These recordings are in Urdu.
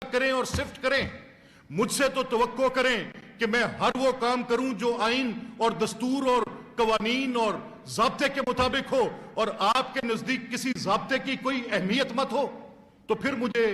کریں اور سفٹ کریں. مجھ سے تو توقع کریں کہ میں ہر وہ کام کروں جو آئین اور دستور اور قوانین اور ضابطے کے مطابق ہو, اور آپ کے نزدیک کسی ضابطے کی کوئی اہمیت مت ہو. تو پھر مجھے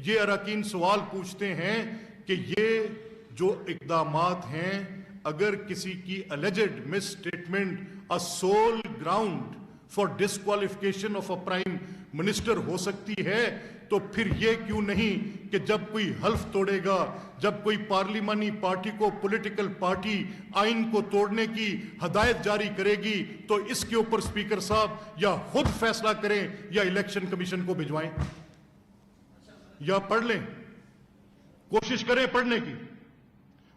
یہ اراکین سوال پوچھتے ہیں کہ یہ جو اقدامات ہیں, اگر کسی کی alleged misstatement a sole ground for disqualification of a prime minister ہو سکتی ہے, تو پھر یہ کیوں نہیں کہ جب کوئی حلف توڑے گا, جب کوئی پارلیمانی پارٹی کو پولیٹیکل پارٹی آئین کو توڑنے کی ہدایت جاری کرے گی تو اس کے اوپر اسپیکر صاحب یا خود فیصلہ کریں یا الیکشن کمیشن کو بھجوائیں یا پڑھ لیں, کوشش کریں پڑھنے کی,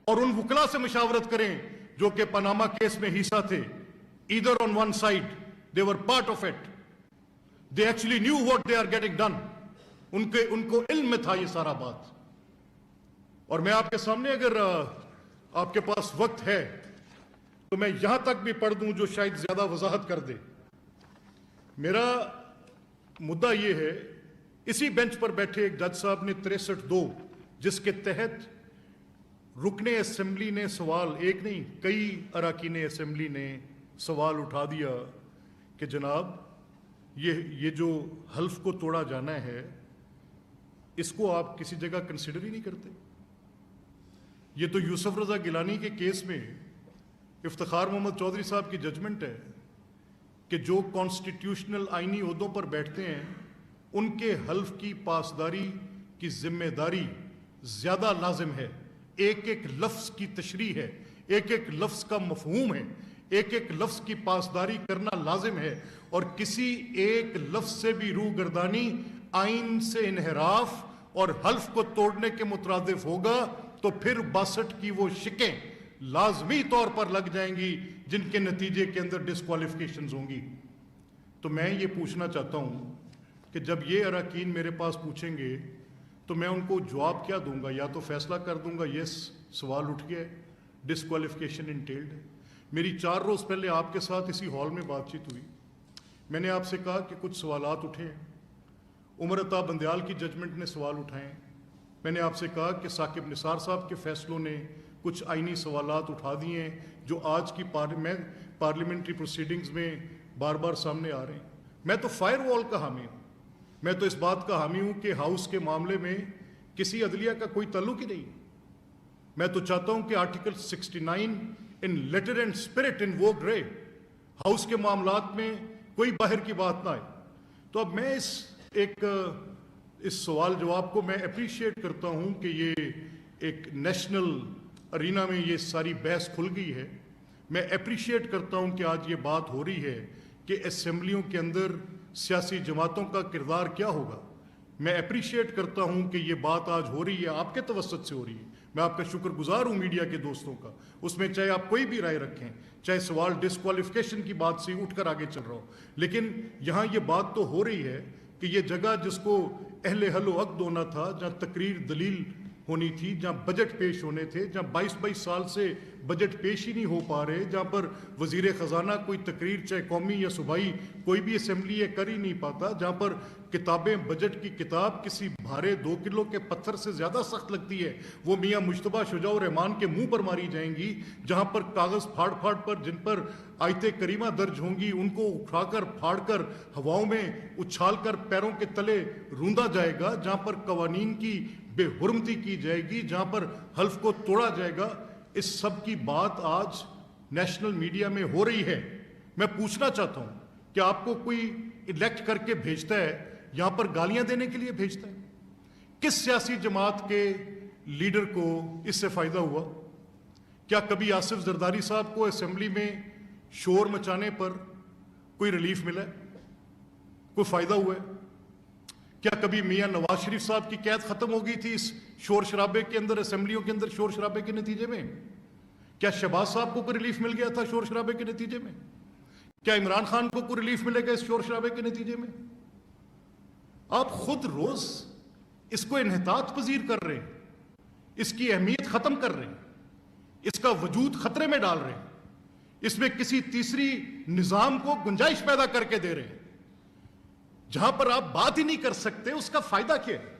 اور ان وکلا سے مشاورت کریں جو کہ پاناما کیس میں حصہ تھے. either on one side they were part of it, they actually knew what they are getting done, ان کو علم میں تھا یہ سارا بات. اور میں آپ کے سامنے اگر آپ کے پاس وقت ہے تو میں یہاں تک بھی پڑھ دوں جو شاید زیادہ وضاحت کر دے. میرا مدعا یہ ہے, اسی بینچ پر بیٹھے ایک جج صاحب نے 63(2) جس کے تحت رکن اسمبلی نے سوال, ایک نہیں کئی اراکین اسمبلی نے سوال اٹھا دیا کہ جناب یہ جو حلف کو توڑا جانا ہے اس کو آپ کسی جگہ کنسیڈر ہی نہیں کرتے. یہ تو یوسف رضا گیلانی کے کیس میں افتخار محمد چودھری صاحب کی ججمنٹ ہے کہ جو کانسٹیٹیوشنل آئینی عہدوں پر بیٹھتے ہیں ان کے حلف کی پاسداری کی ذمہ داری زیادہ لازم ہے. ایک ایک لفظ کی تشریح ہے, ایک ایک لفظ کا مفہوم ہے, ایک ایک لفظ کی پاسداری کرنا لازم ہے, اور کسی ایک لفظ سے بھی روگردانی آئین سے انحراف اور حلف کو توڑنے کے مترادف ہوگا تو پھر 62 کی وہ شکیں لازمی طور پر لگ جائیں گی جن کے نتیجے کے اندر ڈسکوالیفیکیشنز ہوں گی. تو میں یہ پوچھنا چاہتا ہوں کہ جب یہ اراکین میرے پاس پوچھیں گے تو میں ان کو جواب کیا دوں گا؟ یا تو فیصلہ کر دوں گا یس سوال اٹھ گیا, ڈسکوالیفیکیشن انٹیلڈ ہے. میری 4 روز پہلے آپ کے ساتھ اسی ہال میں بات چیت ہوئی, میں نے آپ سے کہا کہ کچھ سوالات اٹھے ہیں. عمر عطا بندیال کی ججمنٹ نے سوال اٹھائے ہیں. میں نے آپ سے کہا کہ ثاقب نثار صاحب کے فیصلوں نے کچھ آئینی سوالات اٹھا دیے ہیں جو آج کی پارلیمنٹری پروسیڈنگز میں بار بار سامنے آ رہے ہیں. میں تو فائر وال کا حامی ہوں, میں تو اس بات کا حامی ہوں کہ ہاؤس کے معاملے میں کسی عدلیہ کا کوئی تعلق ہی نہیں. میں تو چاہتا ہوں کہ article 69 in letter and spirit in vogue رہے, ہاؤس کے معاملات میں کوئی باہر کی بات نہ آئے. تو اب میں اس سوال جواب کو میں اپریشیٹ کرتا ہوں کہ یہ ایک نیشنل ارینا میں یہ ساری بحث کھل گئی ہے. میں اپریشیٹ کرتا ہوں کہ آج یہ بات ہو رہی ہے کہ اسمبلیوں کے اندر سیاسی جماعتوں کا کردار کیا ہوگا. میں اپریشیٹ کرتا ہوں کہ یہ بات آج ہو رہی ہے, آپ کے توسط سے ہو رہی ہے. میں آپ کا شکر گزار ہوں میڈیا کے دوستوں کا, اس میں چاہے آپ کوئی بھی رائے رکھیں, چاہے سوال ڈسکوالیفیکیشن کی بات سے اٹھ کر آگے چل رہا ہو, لیکن یہاں یہ بات تو ہو رہی ہے کہ یہ جگہ جس کو اہل حل و عقد ہونا تھا, جہاں تقریر دلیل ہونی تھی, جہاں بجٹ پیش ہونے تھے, جہاں 22 سال سے بجٹ پیش ہی نہیں ہو پا رہے, جہاں پر وزیر خزانہ کوئی تقریر چاہے قومی یا صوبائی کوئی بھی اسمبلی یہ کر ہی نہیں پاتا, جہاں پر کتابیں بجٹ کی کتاب کسی بھارے 2 کلو کے پتھر سے زیادہ سخت لگتی ہے, وہ میاں مجتبیٰ شجاع الرحمان کے منہ پر ماری جائیں گی, جہاں پر کاغذ پھاڑ پھاڑ پر جن پر آیت کریمہ درج ہوں گی ان کو اٹھا کر پھاڑ کر ہواؤں میں اچھال کر پیروں کے تلے روندا جائے گا, جہاں پر قوانین کی بے حرمتی کی جائے گی, جہاں پر حلف کو توڑا جائے گا. اس سب کی بات آج نیشنل میڈیا میں ہو رہی ہے. میں پوچھنا چاہتا ہوں کہ آپ کو کوئی الیکٹ کر کے بھیجتا ہے, یہاں پر گالیاں دینے کے لیے بھیجتا ہے؟ کس سیاسی جماعت کے لیڈر کو اس سے فائدہ ہوا؟ کیا کبھی آصف زرداری صاحب کو اسمبلی میں شور مچانے پر کوئی ریلیف ملا ہے؟ کوئی فائدہ ہوا ہے؟ کیا کبھی میاں نواز شریف صاحب کی قید ختم ہو گئی تھی اس شور شرابے کے اندر, اسمبلیوں کے اندر شور شرابے کے نتیجے میں؟ کیا شہباز صاحب کو کوئی ریلیف مل گیا تھا شور شرابے کے نتیجے میں؟ کیا عمران خان کو کوئی ریلیف ملے گا اس شور شرابے کے نتیجے میں؟ آپ خود روز اس کو انحطاط پذیر کر رہے ہیں, اس کی اہمیت ختم کر رہے ہیں, اس کا وجود خطرے میں ڈال رہے ہیں, اس میں کسی تیسری نظام کو گنجائش پیدا کر کے دے رہے ہیں. جہاں پر آپ بات ہی نہیں کر سکتے اس کا فائدہ کیا ہے؟